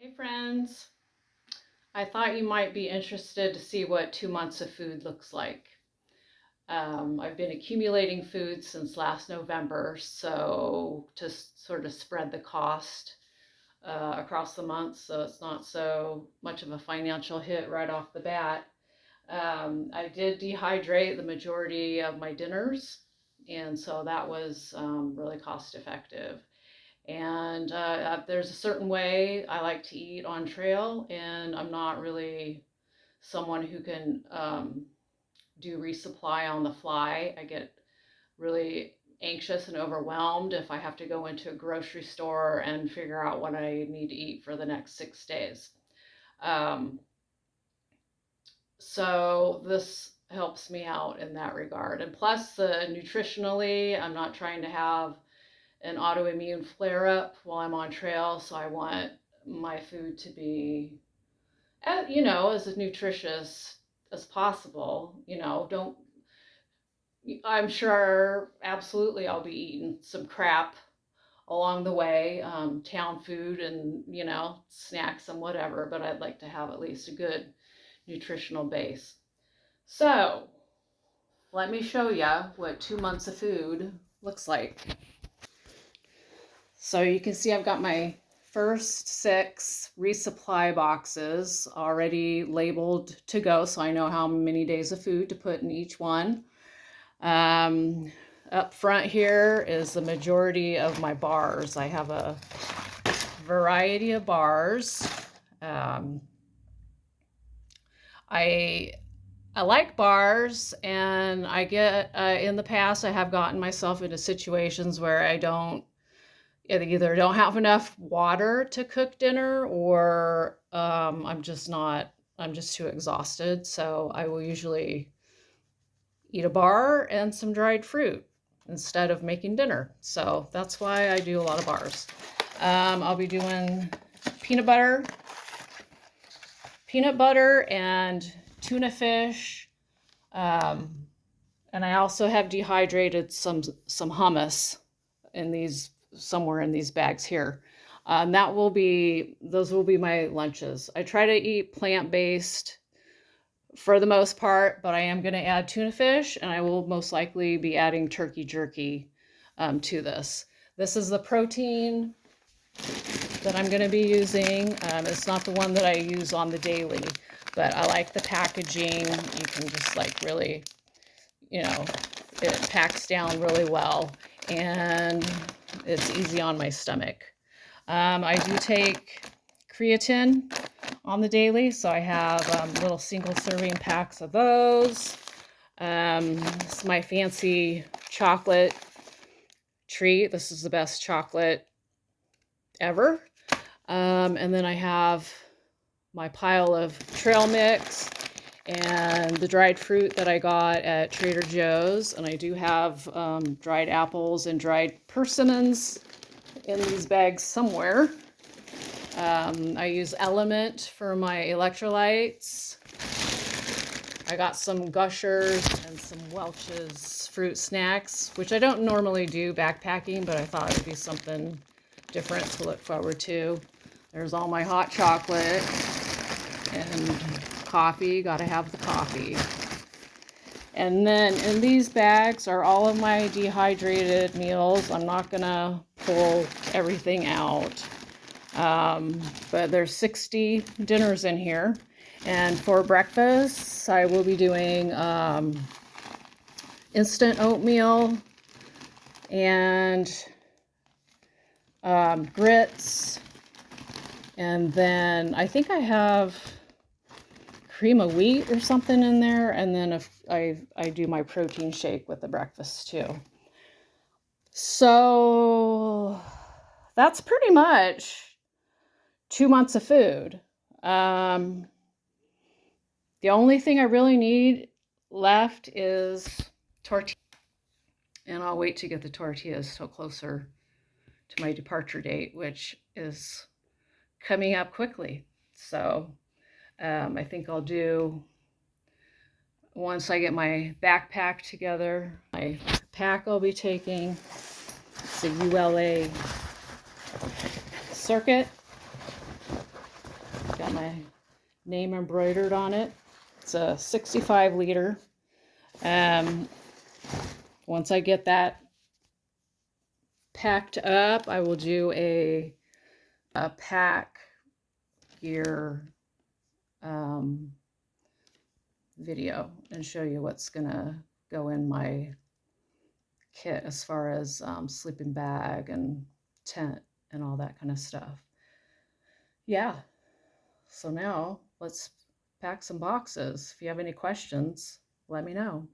Hey friends, I thought you might be interested to see what 2 months of food looks like. I've been accumulating food since last November, so to sort of spread the cost across the month so it's not so much of a financial hit right off the bat. I did dehydrate the majority of my dinners, and so that was really cost effective. And there's a certain way I like to eat on trail, and I'm not really someone who can do resupply on the fly. I get really anxious and overwhelmed if I have to go into a grocery store and figure out what I need to eat for the next 6 days. Um, so this helps me out in that regard. And plus, nutritionally, I'm not trying to have an autoimmune flare up while I'm on trail, so I want my food to be, as nutritious as possible. Don't, I'm sure absolutely I'll be eating some crap along the way, town food and, snacks and whatever, but I'd like to have at least a good nutritional base. So, let me show you what 2 months of food looks like. So you can see I've got my first 6 resupply boxes already labeled to go, so I know how many days of food to put in each one. Up front here is the majority of my bars. I have a variety of bars. I like bars, and I get in the past I have gotten myself into situations where I either don't have enough water to cook dinner, or I'm just too exhausted. So I will usually eat a bar and some dried fruit instead of making dinner. So that's why I do a lot of bars. I'll be doing peanut butter and tuna fish. And I also have dehydrated some hummus somewhere in these bags here. Those will be my lunches. I try to eat plant-based for the most part, but I am going to add tuna fish, and I will most likely be adding turkey jerky to this. This is the protein that I'm going to be using. It's not the one that I use on the daily, but I like the packaging. You can just really, it packs down really well, and it's easy on my stomach. I do take creatine on the daily, so I have little single serving packs of those. This is my fancy chocolate treat. This is the best chocolate ever. And then I have my pile of trail mix and the dried fruit that I got at Trader Joe's. And I do have dried apples and dried persimmons in these bags somewhere. I use Element for my electrolytes. I got some Gushers and some Welch's fruit snacks, which I don't normally do backpacking, but I thought it would be something different to look forward to. There's all my hot chocolate and coffee. Gotta have the coffee. And then in these bags are all of my dehydrated meals. I'm not gonna pull everything out. But there's 60 dinners in here. And for breakfast, I will be doing instant oatmeal and grits. And then I think I have cream of wheat or something in there. And then if I do my protein shake with the breakfast too. So that's pretty much 2 months of food. The only thing I really need left is tortillas. And I'll wait to get the tortillas till closer to my departure date, which is coming up quickly. So I think I'll do, once I get my backpack together, my pack I'll be taking. It's a ULA circuit. Got my name embroidered on it. It's a 65 liter. Once I get that packed up, I will do a pack gear video and show you what's gonna go in my kit as far as sleeping bag and tent and all that kind of stuff. Yeah, so now let's pack some boxes. If you have any questions, let me know.